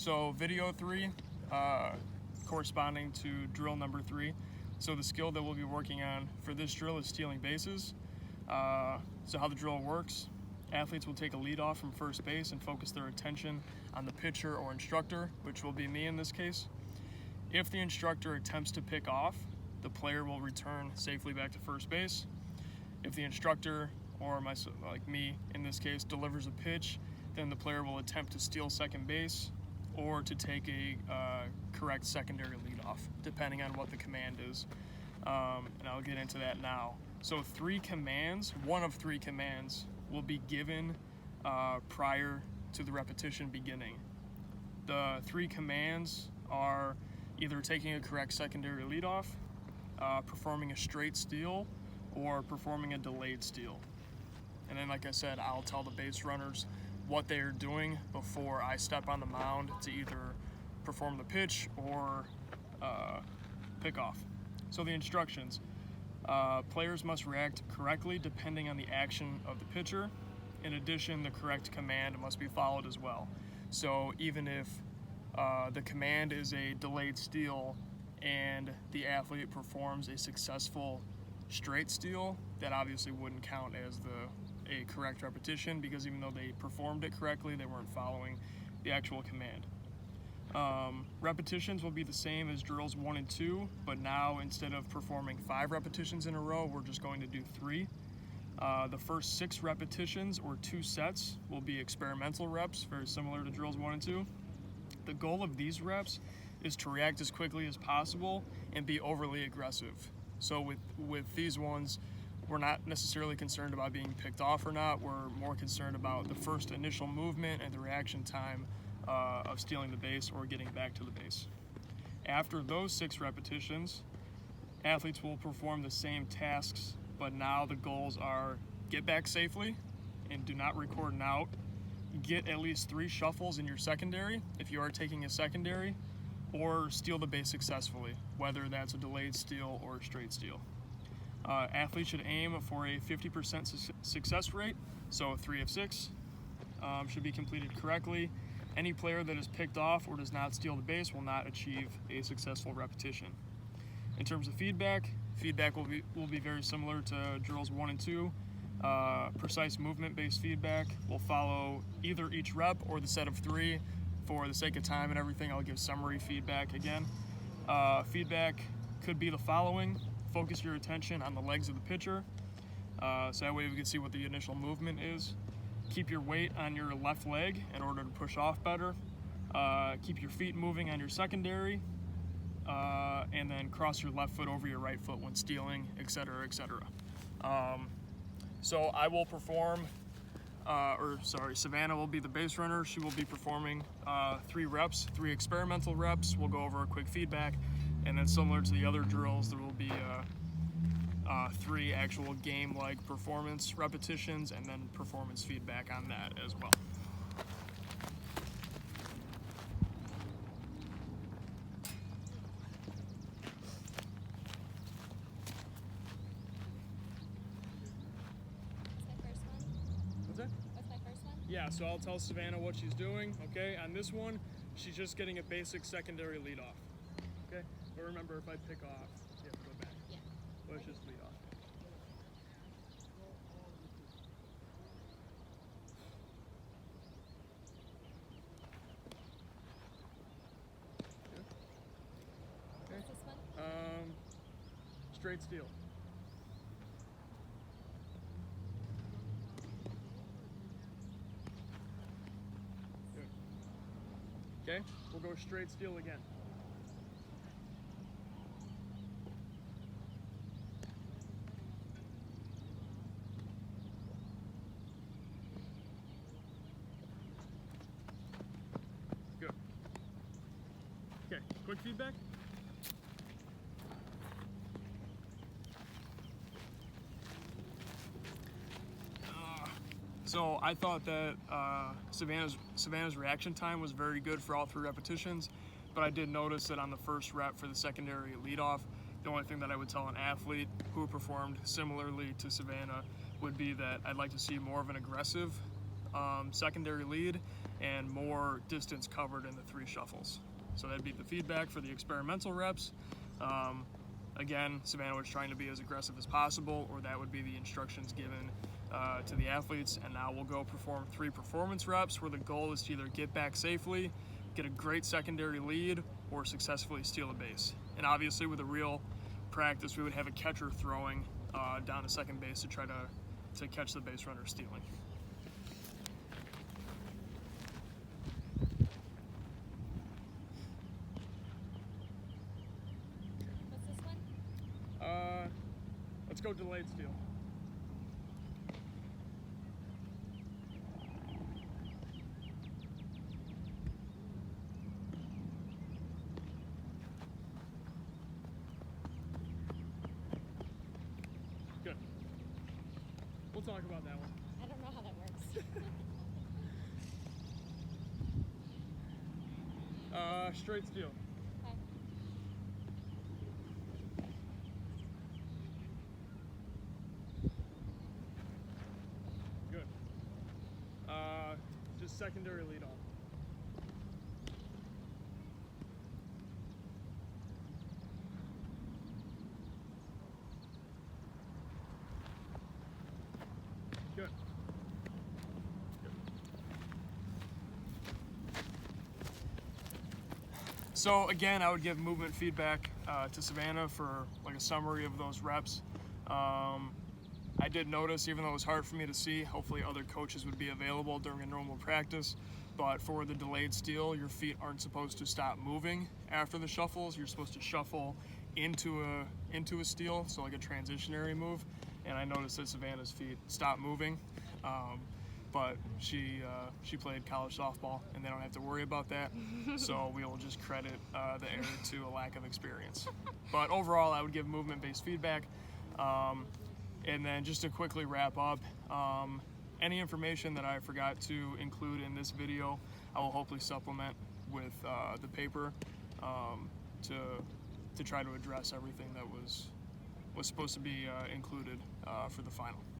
So video 3, corresponding to drill number 3. So the skill that we'll be working on for this drill is stealing bases. So how the drill works, athletes will take a lead off from first base and focus their attention on the pitcher or instructor, which will be me in this case. If the instructor attempts to pick off, the player will return safely back to first base. If the instructor, or like me in this case, delivers a pitch, then the player will attempt to steal second base or to take a correct secondary leadoff, depending on what the command is. And I'll get into that now. So one of three commands will be given prior to the repetition beginning. The three commands are either taking a correct secondary leadoff, performing a straight steal, or performing a delayed steal. And then, like I said, I'll tell the base runners what they are doing before I step on the mound to either perform the pitch or pick off. So the instructions. Players must react correctly depending on the action of the pitcher. In addition, the correct command must be followed as well. So even if the command is a delayed steal and the athlete performs a successful straight steal, that obviously wouldn't count as a correct repetition, because even though they performed it correctly, they weren't following the actual command. Repetitions will be the same as drills 1 and 2, but now instead of performing 5 repetitions in a row, we're just going to do 3. The first 6 repetitions or 2 sets will be experimental reps, very similar to drills 1 and 2. The goal of these reps is to react as quickly as possible and be overly aggressive. So with these ones, we're not necessarily concerned about being picked off or not. We're more concerned about the first initial movement and the reaction time of stealing the base or getting back to the base. After those 6 repetitions, athletes will perform the same tasks, but now the goals are get back safely and do not record an out. Get at least 3 shuffles in your secondary if you are taking a secondary, or steal the base successfully, whether that's a delayed steal or a straight steal. Athletes should aim for a 50% success rate, so 3 of 6 should be completed correctly. Any player that is picked off or does not steal the base will not achieve a successful repetition. In terms of feedback will be very similar to drills 1 and 2. Precise movement-based feedback will follow either each rep or the set of 3. For the sake of time and everything, I'll give summary feedback again. Feedback could be the following. Focus your attention on the legs of the pitcher, so that way we can see what the initial movement is. Keep your weight on your left leg in order to push off better. Keep your feet moving on your secondary, and then cross your left foot over your right foot when stealing, etc., etc. So I will perform, Savannah will be the base runner. She will be performing 3 reps, 3 experimental reps. We'll go over a quick feedback, and then similar to the other drills, there will be 3 actual game-like performance repetitions and then performance feedback on that as well. Yeah, so I'll tell Savannah what she's doing, okay? On this one, she's just getting a basic secondary leadoff, okay? But remember, if I pick off, you have to go back. Yeah. Let's just lead off. Okay. What's this one? Straight steal. Okay, we'll go straight steal again. Good. Okay, quick feedback. So I thought that Savannah's reaction time was very good for all 3 repetitions, but I did notice that on the first rep for the secondary leadoff, the only thing that I would tell an athlete who performed similarly to Savannah would be that I'd like to see more of an aggressive secondary lead and more distance covered in the 3 shuffles. So that'd be the feedback for the experimental reps. Again, Savannah was trying to be as aggressive as possible, or that would be the instructions given to the athletes. And now we'll go perform 3 performance reps where the goal is to either get back safely, get a great secondary lead, or successfully steal a base. And obviously with a real practice, we would have a catcher throwing down to second base to try to catch the base runner stealing. What's this one? Let's go delayed steal. Good. We'll talk about that one. I don't know how that works. Straight steal. Okay. Good. Just secondary lead off. Good. So again, I would give movement feedback to Savannah for like a summary of those reps. I did notice, even though it was hard for me to see, hopefully other coaches would be available during a normal practice, but for the delayed steal, your feet aren't supposed to stop moving after the shuffles. You're supposed to shuffle into a steal, so like a transitionary move. And I noticed that Savannah's feet stopped moving, but she played college softball, and they don't have to worry about that. So we will just credit the error to a lack of experience. But overall, I would give movement-based feedback. And then just to quickly wrap up, any information that I forgot to include in this video, I will hopefully supplement with the paper to try to address everything that was supposed to be included for the final.